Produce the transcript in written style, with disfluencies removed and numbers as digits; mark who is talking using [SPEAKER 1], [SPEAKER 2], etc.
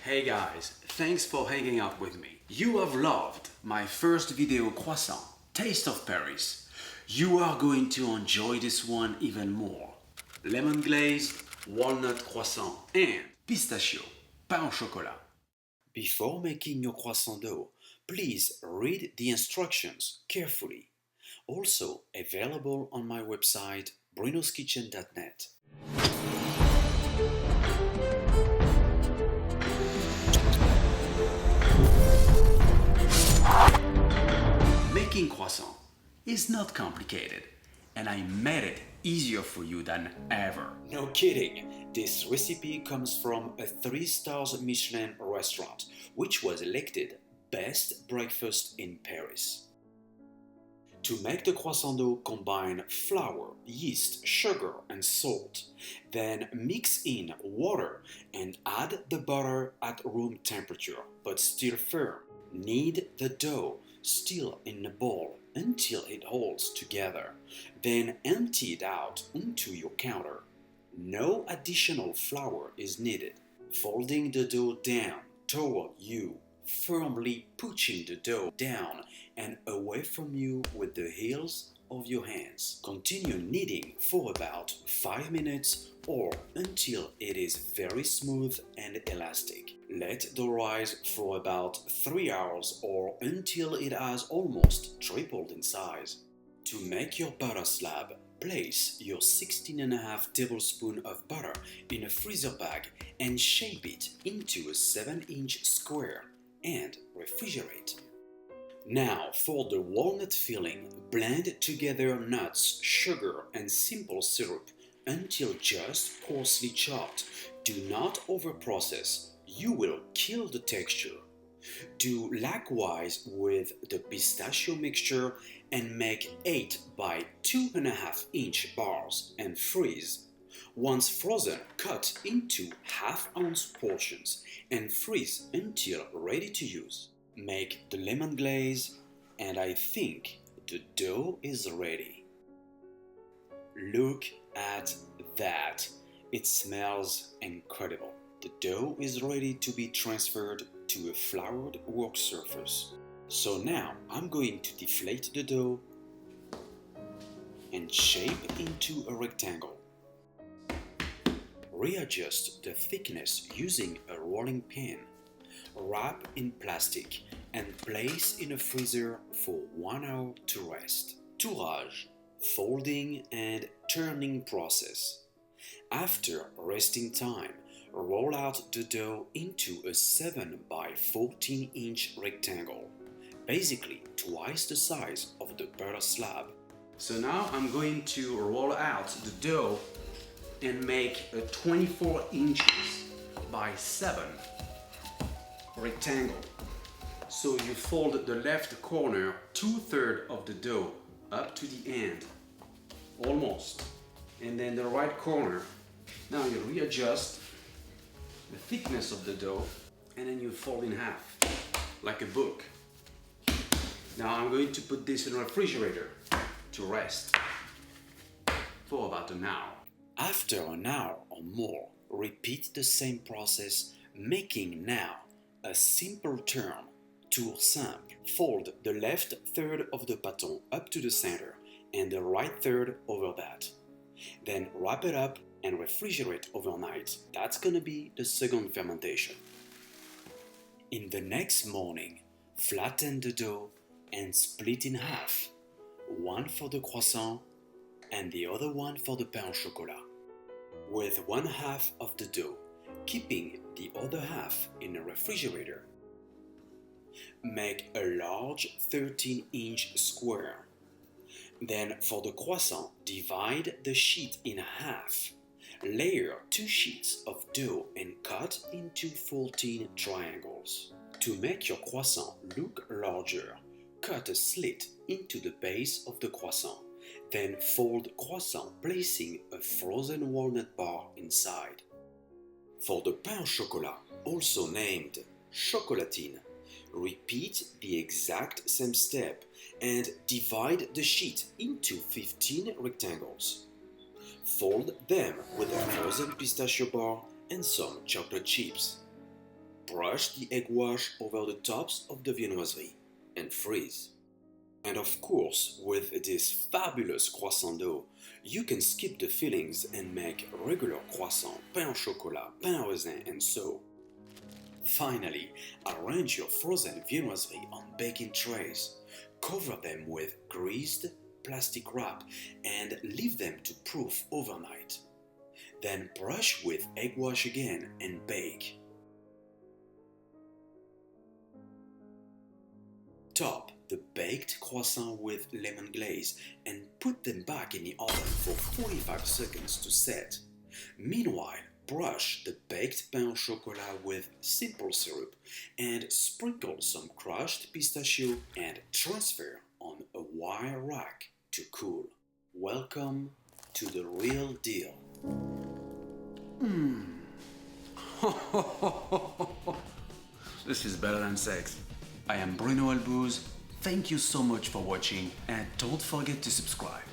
[SPEAKER 1] Hey guys, thanks for hanging out with me. You have loved my first video Croissant, Taste of Paris. You are going to enjoy this one even more. Lemon glazed, walnut croissant, and pistachio, pain au chocolat. Before making your croissant dough, please read the instructions carefully. Also available on my website brunoskitchen.net. Making croissant is not complicated, and I made it easier for you than ever. No kidding, this recipe comes from a 3-star Michelin restaurant, which was elected best breakfast in Paris. To make the croissant dough, combine flour, yeast, sugar, and salt. Then mix in water and add the butter at room temperature, but still firm. Knead the dough still in a bowl until it holds together. Then empty it out onto your counter. No additional flour is needed. Folding the dough down toward you, firmly pushing the dough down and away from you with the heels of your hands. Continue kneading for about 5 minutes or until it is very smooth and elastic. Let dough rise for about 3 hours or until it has almost tripled in size. To make your butter slab, place your 16.5 tablespoons of butter in a freezer bag and shape it into a 7-inch square and refrigerate. Now for the walnut filling, blend together nuts, sugar, and simple syrup until just coarsely chopped. Do not overprocess, you will kill the texture. Do likewise with the pistachio mixture and make 8 by 2.5 inch bars and freeze. Once frozen, cut into half-ounce portions and freeze until ready to use. Make the lemon glaze, and I think the dough is ready. Look at that! It smells incredible. The dough is ready to be transferred to a floured work surface. So now I'm going to deflate the dough and shape into a rectangle. Readjust the thickness using a rolling pin. Wrap in plastic and place in a freezer for 1 hour to rest. Tourage, folding and turning process. After resting time, roll out the dough into a 7 by 14 inch rectangle, basically twice the size of the butter slab. So now I'm going to roll out the dough and make a 24 inches by 7 rectangle. So you fold the left corner 2/3 of the dough up to the end, almost, and then the right corner. Now you readjust the thickness of the dough and then you fold in half like a book. Now I'm going to put this in a refrigerator to rest for about an hour. After an hour or more, repeat the same process, making now a simple turn, tour simple. Fold the left third of the bâton up to the center and the right third over that. Then wrap it up and refrigerate overnight. That's gonna be the second fermentation. In the next morning, flatten the dough and split in half, one for the croissant and the other one for the pain au chocolat. With 1/2 of the dough, keeping the other half in a refrigerator. Make a large 13-inch square. Then for the croissant, divide the sheet in half. Layer 2 sheets of dough and cut into 14 triangles. To make your croissant look larger, cut a slit into the base of the croissant. Then fold croissant, placing a frozen walnut bar inside. For the pain au chocolat, also named chocolatine, repeat the exact same step and divide the sheet into 15 rectangles. Fold them with a frozen pistachio bar and some chocolate chips. Brush the egg wash over the tops of the viennoiserie and freeze. And of course, with this fabulous croissant dough, you can skip the fillings and make regular croissant, pain au chocolat, pain à raisin, and so. Finally, arrange your frozen viennoiserie on baking trays. Cover them with greased plastic wrap and leave them to proof overnight. Then brush with egg wash again and bake. Top the baked croissant with lemon glaze and put them back in the oven for 45 seconds to set. Meanwhile, brush the baked pain au chocolat with simple syrup and sprinkle some crushed pistachio and transfer on a wire rack to cool. Welcome to the real deal. This is better than sex. I am Bruno Albouze. Thank you so much for watching and don't forget to subscribe.